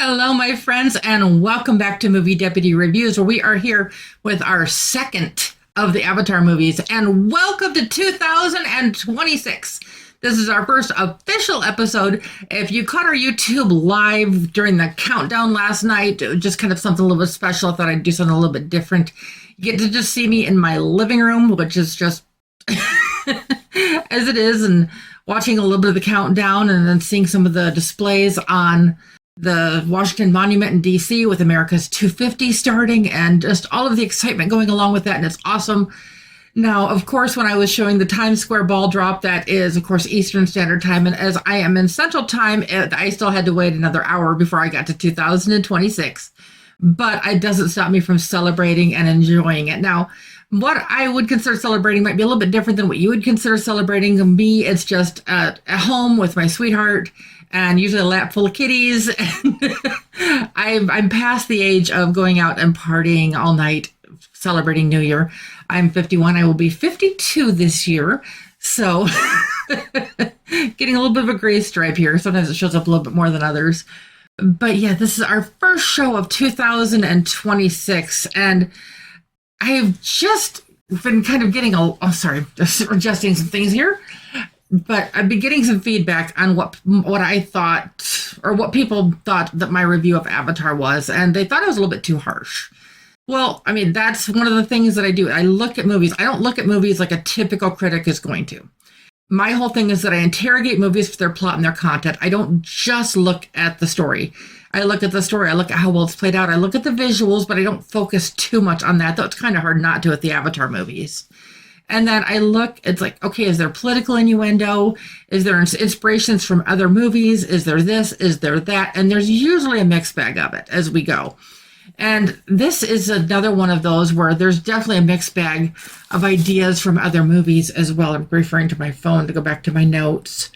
Hello, my friends, and welcome back to Movie Deputy Reviews, where we are here with our second of the Avatar movies. And welcome to 2026. This is our first official episode. If you caught our YouTube live during the countdown last night, just kind of something a little bit special, I thought I'd do something a little bit different. You get to just see me in my living room, which is just as it is, and watching a little bit of the countdown and then seeing some of the displays on the Washington Monument in DC with America's 250 starting and just all of the excitement going along with that. And it's awesome. Now, of course, when I was showing the Times Square ball drop, that is, of course, Eastern Standard Time. And as I am in Central Time, I still had to wait another hour before I got to 2026. But it doesn't stop me from celebrating and enjoying it. Now, what I would consider celebrating might be a little bit different than what you would consider celebrating. Me, it's just at home with my sweetheart and usually a lap full of kitties. I'm past the age of going out and partying all night, celebrating New Year. I'm 51. I will be 52 this year. So getting a little bit of a gray stripe here. Sometimes it shows up a little bit more than others. But yeah, this is our first show of 2026. And I have just been kind of getting just adjusting some things here. But I've been getting some feedback on what I thought, or what people thought that my review of Avatar was, and they thought it was a little bit too harsh. Well, I mean, that's one of the things that I do. I look at movies. I don't look at movies like a typical critic is going to. My whole thing is that I interrogate movies for their plot and their content. I don't just look at the story. I look at the story. I look at how well it's played out. I look at the visuals, but I don't focus too much on that, though it's kind of hard not to with the Avatar movies. And then I look, it's like, okay, is there political innuendo? Is there inspirations from other movies? Is there this? Is there that? And there's usually a mixed bag of it as we go. And this is another one of those where there's definitely a mixed bag of ideas from other movies as well. I'm referring to my phone to go back to my notes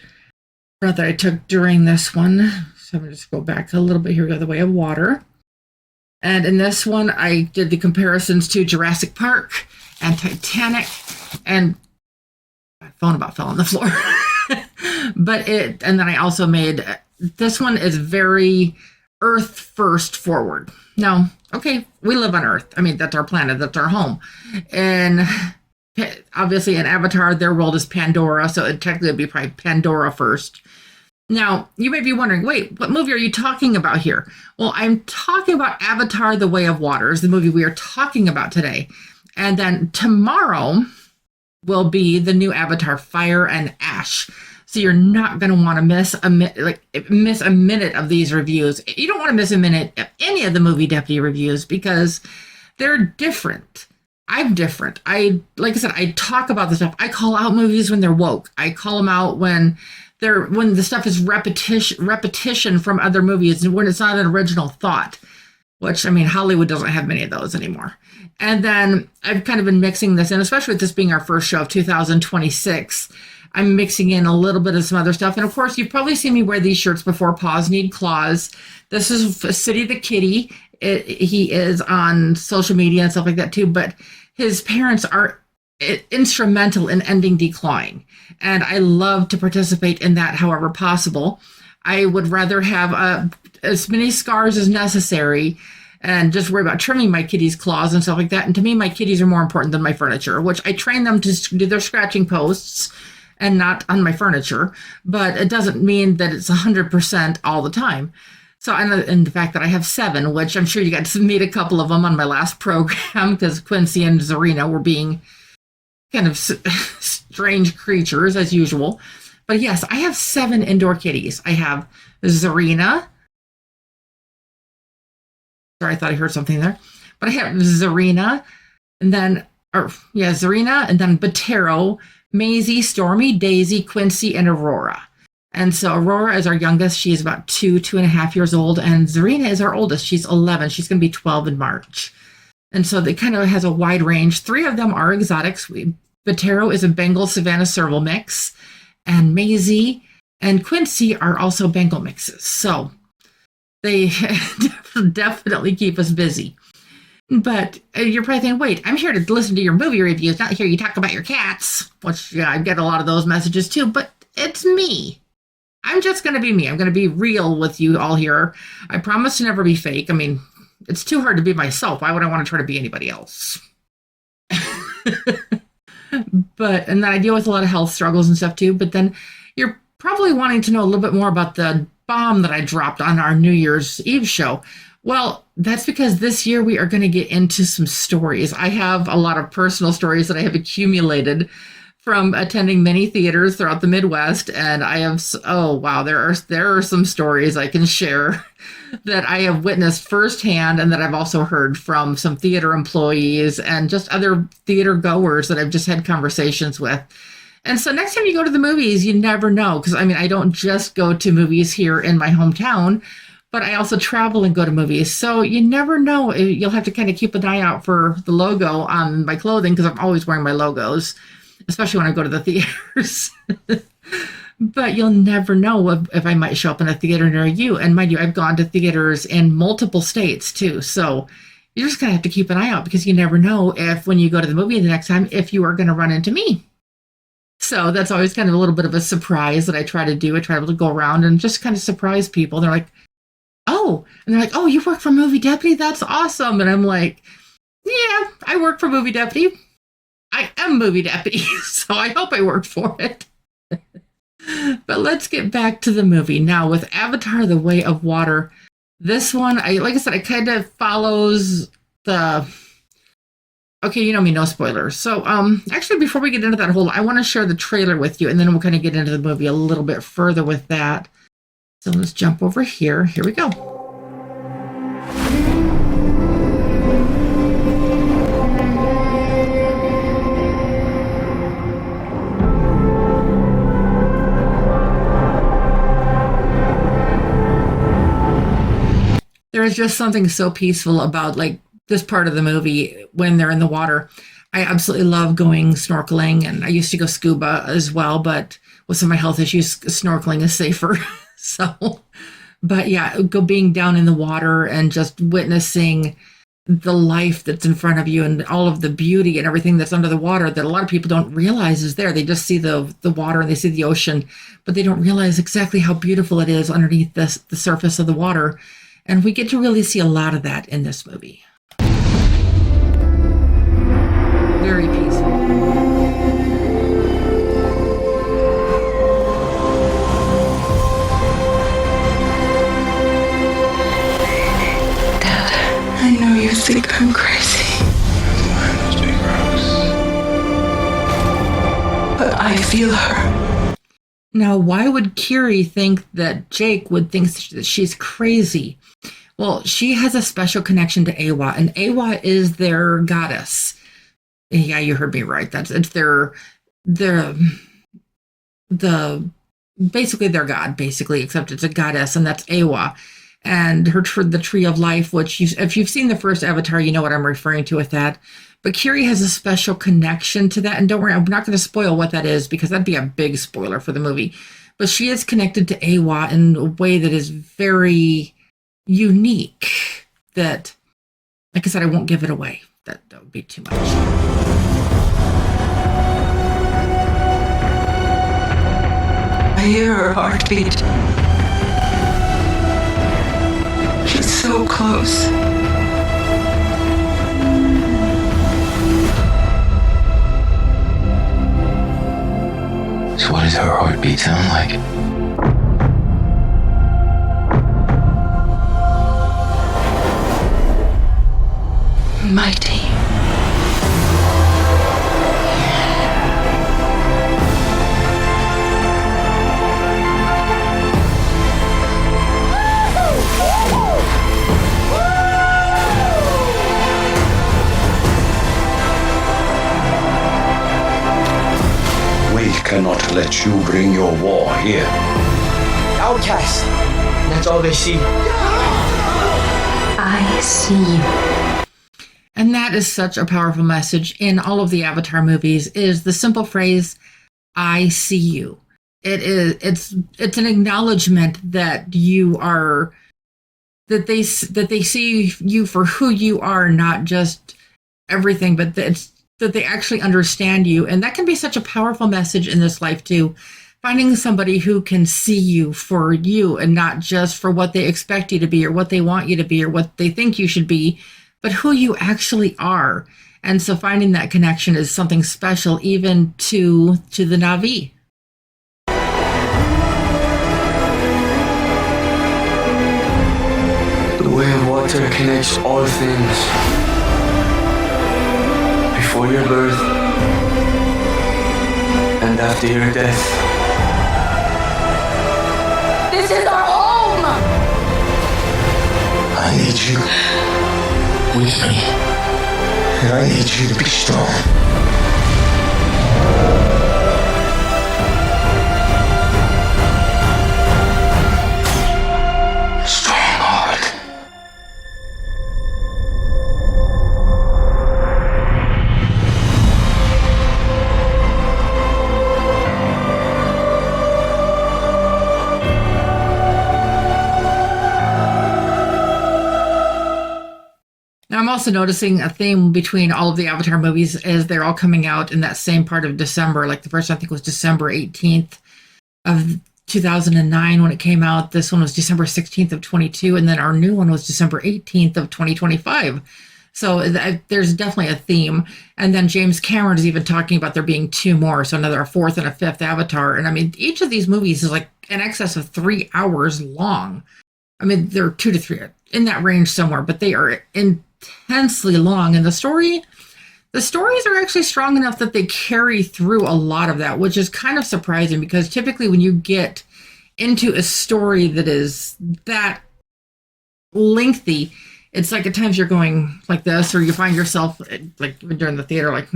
that I took during this one. So I'm going to just go back a little bit here, go the way of water. And in this one, I did the comparisons to Jurassic Park and Titanic, and my phone about fell on the floor. And then I also made, this one is very Earth first forward. Now, okay, we live on Earth. I mean, that's our planet, that's our home. And obviously in Avatar, their world is Pandora, so it technically would be probably Pandora first. Now, you may be wondering, wait, what movie are you talking about here? Well, I'm talking about Avatar, The Way of Water, is the movie we are talking about today. And then tomorrow will be the new Avatar, Fire and Ash. So you're not going to want to miss a minute of these reviews. You don't want to miss a minute of any of the Movie Deputy reviews because they're different. I'm different. Like I said, I talk about the stuff. I call out movies when they're woke. I call them out when the stuff is repetition from other movies, when it's not an original thought. Which, I mean, Hollywood doesn't have many of those anymore. And then I've kind of been mixing this in, especially with this being our first show of 2026. I'm mixing in a little bit of some other stuff. And of course, you've probably seen me wear these shirts before, Paws Need Claws. This is City the Kitty. He is on social media and stuff like that too, but his parents are instrumental in ending declawing. And I love to participate in that however possible. I would rather have as many scars as necessary and just worry about trimming my kitty's claws and stuff like that. And to me, my kitties are more important than my furniture, which I train them to do their scratching posts and not on my furniture. But it doesn't mean that it's 100% all the time. So, and the fact that I have 7, which I'm sure you got to meet a couple of them on my last program because Quincy and Zarina were being kind of strange creatures as usual. But yes, I have 7 indoor kitties. I have Zarina. Sorry, I thought I heard something there. But I have Zarina, Zarina, and then Botero, Maisie, Stormy, Daisy, Quincy, and Aurora. And so Aurora is our youngest. She's about 2.5 years old. And Zarina is our oldest. She's 11. She's going to be 12 in March. And so it kind of has a wide range. 3 of them are exotics. Botero is a Bengal Savannah Serval mix. And Maisie and Quincy are also Bengal mixes. So they definitely keep us busy. But you're probably thinking, wait, I'm here to listen to your movie reviews, not hear you talk about your cats, which, yeah, I get a lot of those messages too, but it's me. I'm just going to be me. I'm going to be real with you all here. I promise to never be fake. I mean, it's too hard to be myself. Why would I want to try to be anybody else? And then I deal with a lot of health struggles and stuff too. But then you're probably wanting to know a little bit more about the bomb that I dropped on our New Year's Eve show. Well, that's because this year we are going to get into some stories. I have a lot of personal stories that I have accumulated from attending many theaters throughout the Midwest, and I have, oh wow, there are some stories I can share that I have witnessed firsthand, and that I've also heard from some theater employees and just other theater goers that I've just had conversations with. And so next time you go to the movies, you never know, because I mean, I don't just go to movies here in my hometown, but I also travel and go to movies. So you never know. You'll have to kind of keep an eye out for the logo on my clothing, because I'm always wearing my logos, especially when I go to the theaters. But you'll never know if I might show up in a theater near you. And mind you, I've gone to theaters in multiple states too. So you're just going to have to keep an eye out, because you never know if when you go to the movie the next time, if you are going to run into me. So that's always kind of a little bit of a surprise that I try to do. I try to go around and just kind of surprise people. They're like, oh, and they're like, oh, you work for Movie Deputy? That's awesome. And I'm like, yeah, I work for Movie Deputy. I am Movie Deputy, so I hope I worked for it. But let's get back to the movie. Now, with Avatar, The Way of Water, this one, like I said, it kind of follows the... Okay, you know me, no spoilers. So, actually, before we get into that I want to share the trailer with you, and then we'll kind of get into the movie a little bit further with that. So let's jump over here. Here we go. There is just something so peaceful about like this part of the movie when they're in the water. I absolutely love going snorkeling, and I used to go scuba as well, but with some of my health issues, snorkeling is safer. So, but yeah, being down in the water and just witnessing the life that's in front of you and all of the beauty and everything that's under the water that a lot of people don't realize is there. They just see the water and they see the ocean, but they don't realize exactly how beautiful it is underneath the surface of the water. And we get to really see a lot of that in this movie. Very peaceful. Dad, I know you think I'm crazy. Mine must be gross. But I feel her. Now, why would Kiri think that Jake would think that she's crazy? Well, she has a special connection to Eywa, and Eywa is their goddess. Yeah, you heard me right. It's their basically their god, basically, except it's a goddess, and that's Eywa. And the tree of life, which if you've seen the first Avatar, you know what I'm referring to with that. But Kiri has a special connection to that, and don't worry, I'm not going to spoil what that is, because that'd be a big spoiler for the movie. But she is connected to Eywa in a way that is very unique, that, like I said, I won't give it away. That would be too much. I hear her heartbeat. She's so close. So what does her heartbeat sound like? Mighty. We cannot let you bring your war here. Outcast. That's all they see. I see you. And that is such a powerful message in all of the Avatar movies, is the simple phrase, I see you. It's an acknowledgement that you are, that they see you for who you are, not just everything, but that they actually understand you. And that can be such a powerful message in this life too. finding somebody who can see you for you and not just for what they expect you to be or what they want you to be or what they think you should be, but who you actually are. And so finding that connection is something special even to the Navi. The way of water connects all things. Before your birth and after your death. This is our home! I need you with me. And I need you to be strong. Strong-hearted. Now, I'm also noticing a theme between all of the Avatar movies as they're all coming out in that same part of December. Like the first one, I think, was December 18th of 2009 when it came out. This one was December 16th of 22. And then our new one was December 18th of 2025. So there's definitely a theme. And then James Cameron is even talking about there being two more. So another, a fourth and a fifth Avatar. And I mean, each of these movies is like in excess of 3 hours long. I mean, they're 2 to 3 in that range somewhere, but they are intensely long. And the stories are actually strong enough that they carry through a lot of that, which is kind of surprising because typically when you get into a story that is that lengthy, it's like at times you're going like this, or you find yourself like even during the theater, like,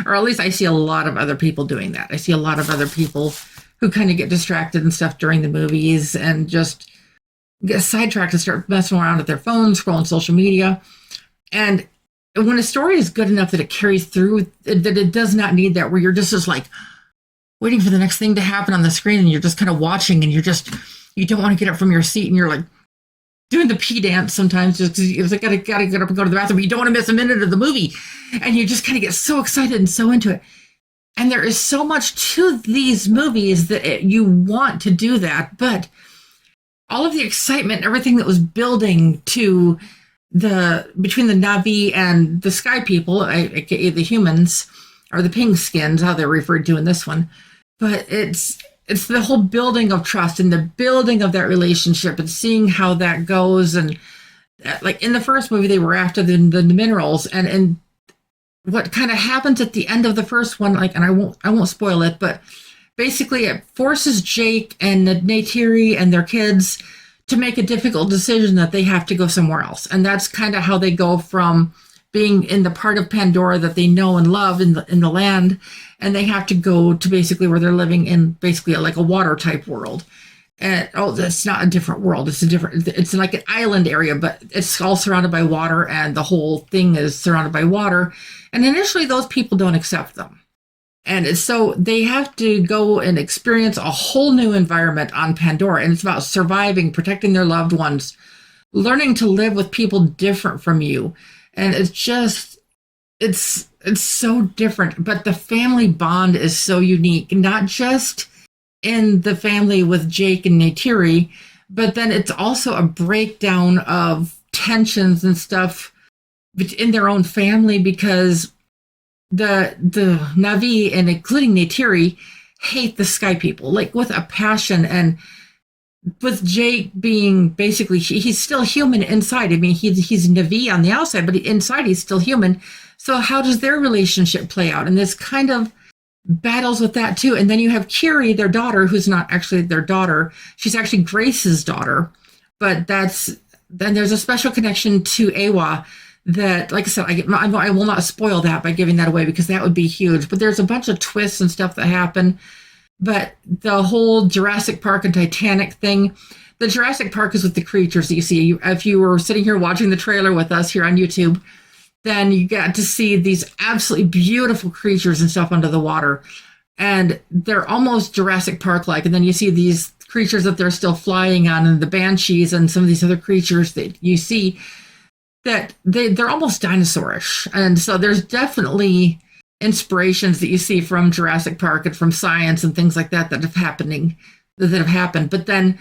or at least I see a lot of other people doing that. I see a lot of other people who kind of get distracted and stuff during the movies and just get sidetracked and start messing around with their phones, scrolling social media. And when a story is good enough that it carries through, that it does not need that, where you're just like waiting for the next thing to happen on the screen and you're just kind of watching and you don't want to get up from your seat and you're like doing the pee dance sometimes just because it's like, gotta get up and go to the bathroom, but you don't want to miss a minute of the movie. And you just kind of get so excited and so into it. And there is so much to these movies that you want to do that, but all of the excitement, everything that was building to between the Navi and the sky people, aka the humans, or the pink skins, how they're referred to in this one. But it's the whole building of trust and the building of that relationship and seeing how that goes. And like in the first movie, they were after the minerals, and what kind of happens at the end of the first one, like, and I won't spoil it, but basically it forces Jake and the neytiri and their kids to make a difficult decision that they have to go somewhere else. And that's kind of how they go from being in the part of Pandora that they know and love in the land, and they have to go to basically where they're living in basically like a water type world. And it's not a different world. It's like an island area, but it's all surrounded by water, and the whole thing is surrounded by water. And initially those people don't accept them. And so they have to go and experience a whole new environment on Pandora. And it's about surviving, protecting their loved ones, learning to live with people different from you. And it's so different. But the family bond is so unique, not just in the family with Jake and neytiri, but then it's also a breakdown of tensions and stuff in their own family, because the Navi, and including neytiri, hate the sky people like with a passion. And with Jake being basically, he's still human inside. I mean, he's Navi on the outside, but inside he's still human. So how does their relationship play out? And this kind of battles with that too. And then you have Kiri, their daughter, who's not actually their daughter. She's actually Grace's daughter, but then there's a special connection to eywa that, like I said, I will not spoil that by giving that away because that would be huge. But there's a bunch of twists and stuff that happen. But the whole Jurassic Park and Titanic thing, the Jurassic Park is with the creatures that you see. If you were sitting here watching the trailer with us here on YouTube, then you got to see these absolutely beautiful creatures and stuff under the water. And they're almost Jurassic Park-like. And then you see these creatures that they're still flying on, and the banshees and some of these other creatures that you see that they're almost dinosaurish. And so there's definitely inspirations that you see from Jurassic Park and from science and things like that have happened. But then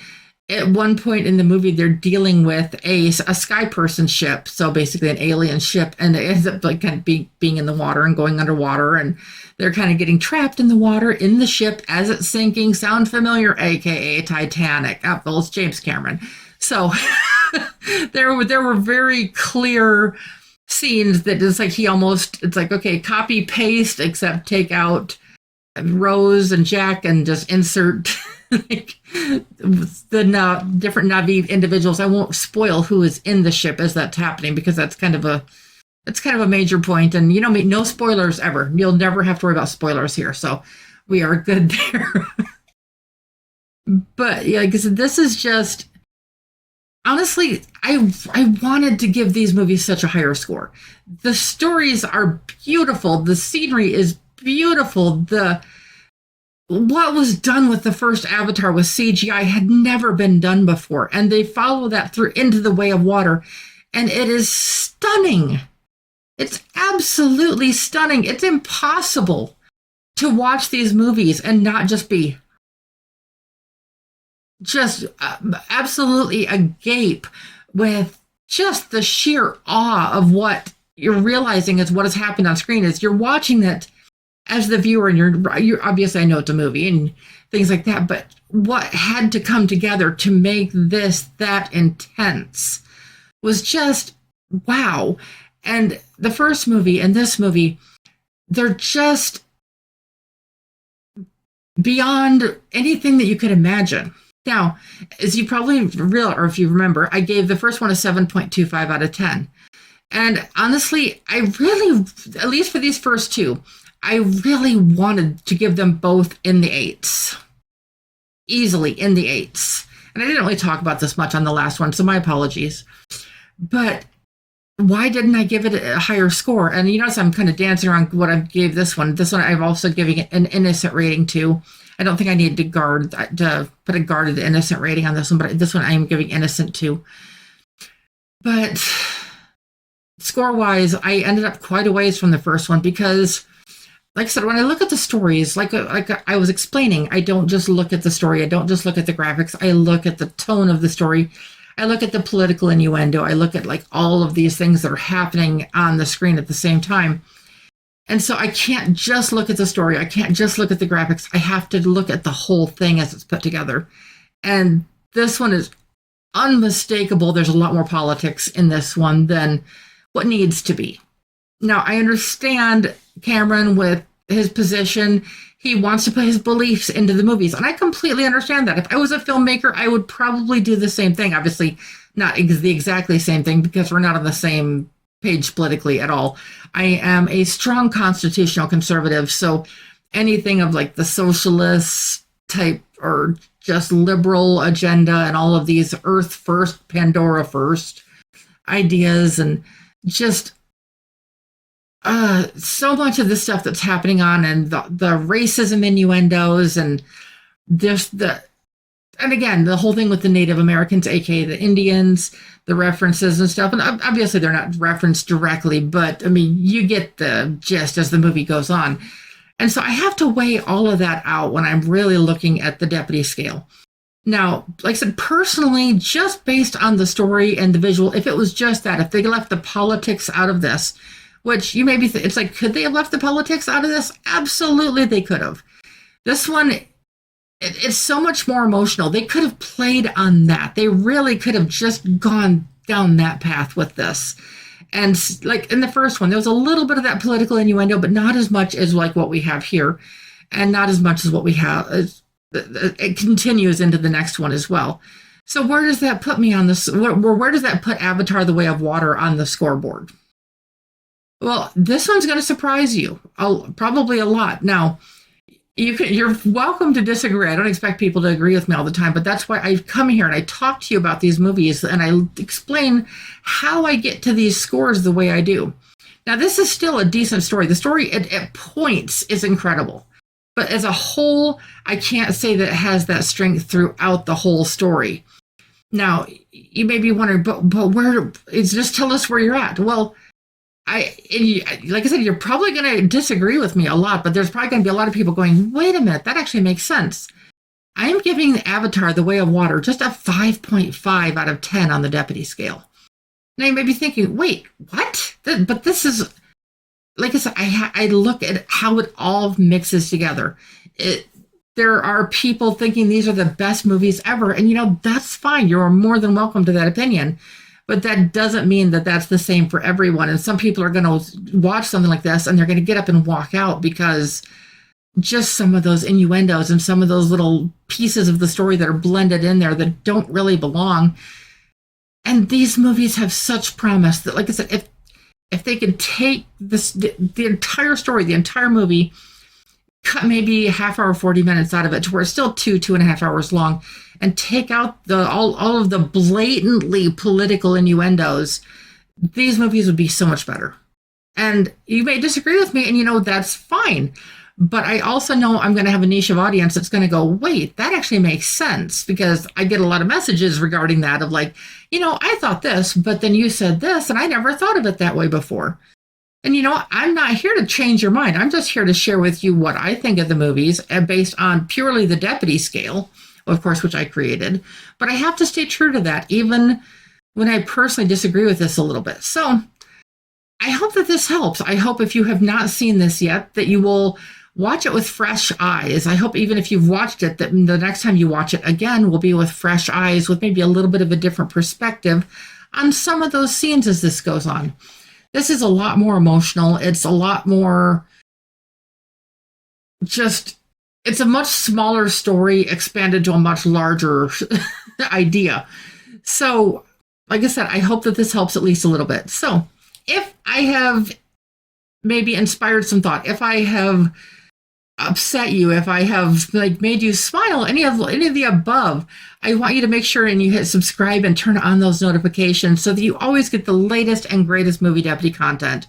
at one point in the movie, they're dealing with a sky person ship, so basically an alien ship, and it ends up like kind of being in the water and going underwater, and they're kind of getting trapped in the water in the ship as it's sinking. Sound familiar? AKA Titanic. Well, it's James Cameron. So there were very clear scenes that it's like it's like, okay, copy paste, except take out Rose and Jack and just insert like the different Navi individuals. I won't spoil who is in the ship as that's happening, because that's kind of a major point. And no spoilers ever. You'll never have to worry about spoilers here. So we are good there. But yeah, because this is just, honestly, I wanted to give these movies such a higher score. The stories are beautiful. The scenery is beautiful. What was done with the first Avatar with CGI had never been done before, and they follow that through into The Way of Water, and it is stunning. It's absolutely stunning. It's impossible to watch these movies and not just be absolutely agape with just the sheer awe of what you're realizing is what has happened on screen. Is you're watching that as the viewer, and you're obviously, I know it's a movie and things like that, but what had to come together to make this that intense was just wow. And the first movie and this movie, they're just beyond anything that you could imagine. Now, as you probably realize, or if you remember, I gave the first one a 7.25 out of 10. And honestly, I really, at least for these first two, I really wanted to give them both in the 8s. Easily in the 8s. And I didn't really talk about this much on the last one, so my apologies. But why didn't I give it a higher score? And you notice I'm kind of dancing around what I gave this one. This one I'm also giving it an innocent rating to. I don't think I needed to put a guarded innocent rating on this one, but this one I am giving innocent to. But score-wise, I ended up quite a ways from the first one because, like I said, when I look at the stories, like I was explaining, I don't just look at the story. I don't just look at the graphics. I look at the tone of the story. I look at the political innuendo. I look at like all of these things that are happening on the screen at the same time. And so I can't just look at the story. I can't just look at the graphics. I have to look at the whole thing as it's put together. And this one is unmistakable. There's a lot more politics in this one than what needs to be. Now, I understand Cameron with his position. He wants to put his beliefs into the movies. And I completely understand that. If I was a filmmaker, I would probably do the same thing. Obviously, not the exactly same thing because we're not on the same page politically at all. I am a strong constitutional conservative. So anything of like the socialist type or just liberal agenda and all of these Earth first, Pandora first ideas and just so much of the stuff that's happening on and the racism innuendos and and again, the whole thing with the Native Americans, aka the Indians, the references and stuff. And obviously they're not referenced directly, but I mean, you get the gist as the movie goes on. And so I have to weigh all of that out when I'm really looking at the deputy scale. Now, like I said, personally, just based on the story and the visual, if it was just that, if they left the politics out of this, which you may be, it's like, could they have left the politics out of this? Absolutely, they could have. This one, it's so much more emotional. They could have played on that. They really could have just gone down that path with this. And like in the first one, there was a little bit of that political innuendo, but not as much as like what we have here. And not as much as what we have. It continues into the next one as well. So where does that put me on this? Where does that put Avatar: The Way of Water on the scoreboard? Well, this one's going to surprise you, probably a lot. Now, you're welcome to disagree. I don't expect people to agree with me all the time, but that's why I come here and I talk to you about these movies and I explain how I get to these scores the way I do. Now, this is still a decent story. The story at points is incredible. But as a whole, I can't say that it has that strength throughout the whole story. Now, you may be wondering, but where is just tell us where you're at. Well, Like I said, you're probably going to disagree with me a lot, but there's probably going to be a lot of people going, wait a minute, that actually makes sense. I am giving Avatar: The Way of Water just a 5.5 out of 10 on the deputy scale. Now you may be thinking, wait, what? But this is, like I said, I look at how it all mixes together. There are people thinking these are the best movies ever, and that's fine. You're more than welcome to that opinion. But that doesn't mean that that's the same for everyone. And some people are going to watch something like this and they're going to get up and walk out because just some of those innuendos and some of those little pieces of the story that are blended in there that don't really belong. And these movies have such promise that, like I said, if they can take the entire story, the entire movie, cut maybe a half hour, 40 minutes out of it to where it's still 2.5 hours long, and take out all of the blatantly political innuendos, these movies would be so much better. And you may disagree with me, and that's fine. But I also know I'm going to have a niche of audience that's going to go, wait, that actually makes sense, because I get a lot of messages regarding that of like, I thought this, but then you said this, and I never thought of it that way before. And I'm not here to change your mind. I'm just here to share with you what I think of the movies based on purely the deputy scale, of course, which I created. But I have to stay true to that, even when I personally disagree with this a little bit. So I hope that this helps. I hope if you have not seen this yet, that you will watch it with fresh eyes. I hope even if you've watched it, that the next time you watch it again will be with fresh eyes, with maybe a little bit of a different perspective on some of those scenes as this goes on. This is a lot more emotional. It's a lot more it's a much smaller story expanded to a much larger idea. So, like I said, I hope that this helps at least a little bit. So, if I have maybe inspired some thought, if I have upset you, if I have made you smile, any of the above, I want you to make sure and you hit subscribe and turn on those notifications so that you always get the latest and greatest Movie Deputy content.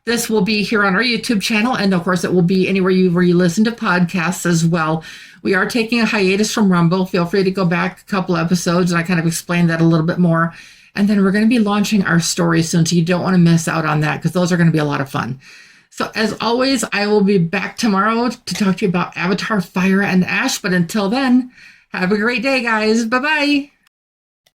This will be here on our YouTube channel, and of course it will be anywhere where you listen to podcasts as well. We are taking a hiatus from Rumble. Feel free to go back a couple episodes, and I kind of explained that a little bit more. And then we're going to be launching our stories soon, so you don't want to miss out on that, because those are going to be a lot of fun. So as always, I will be back tomorrow to talk to you about Avatar: Fire and Ash. But until then, have a great day, guys. Bye-bye.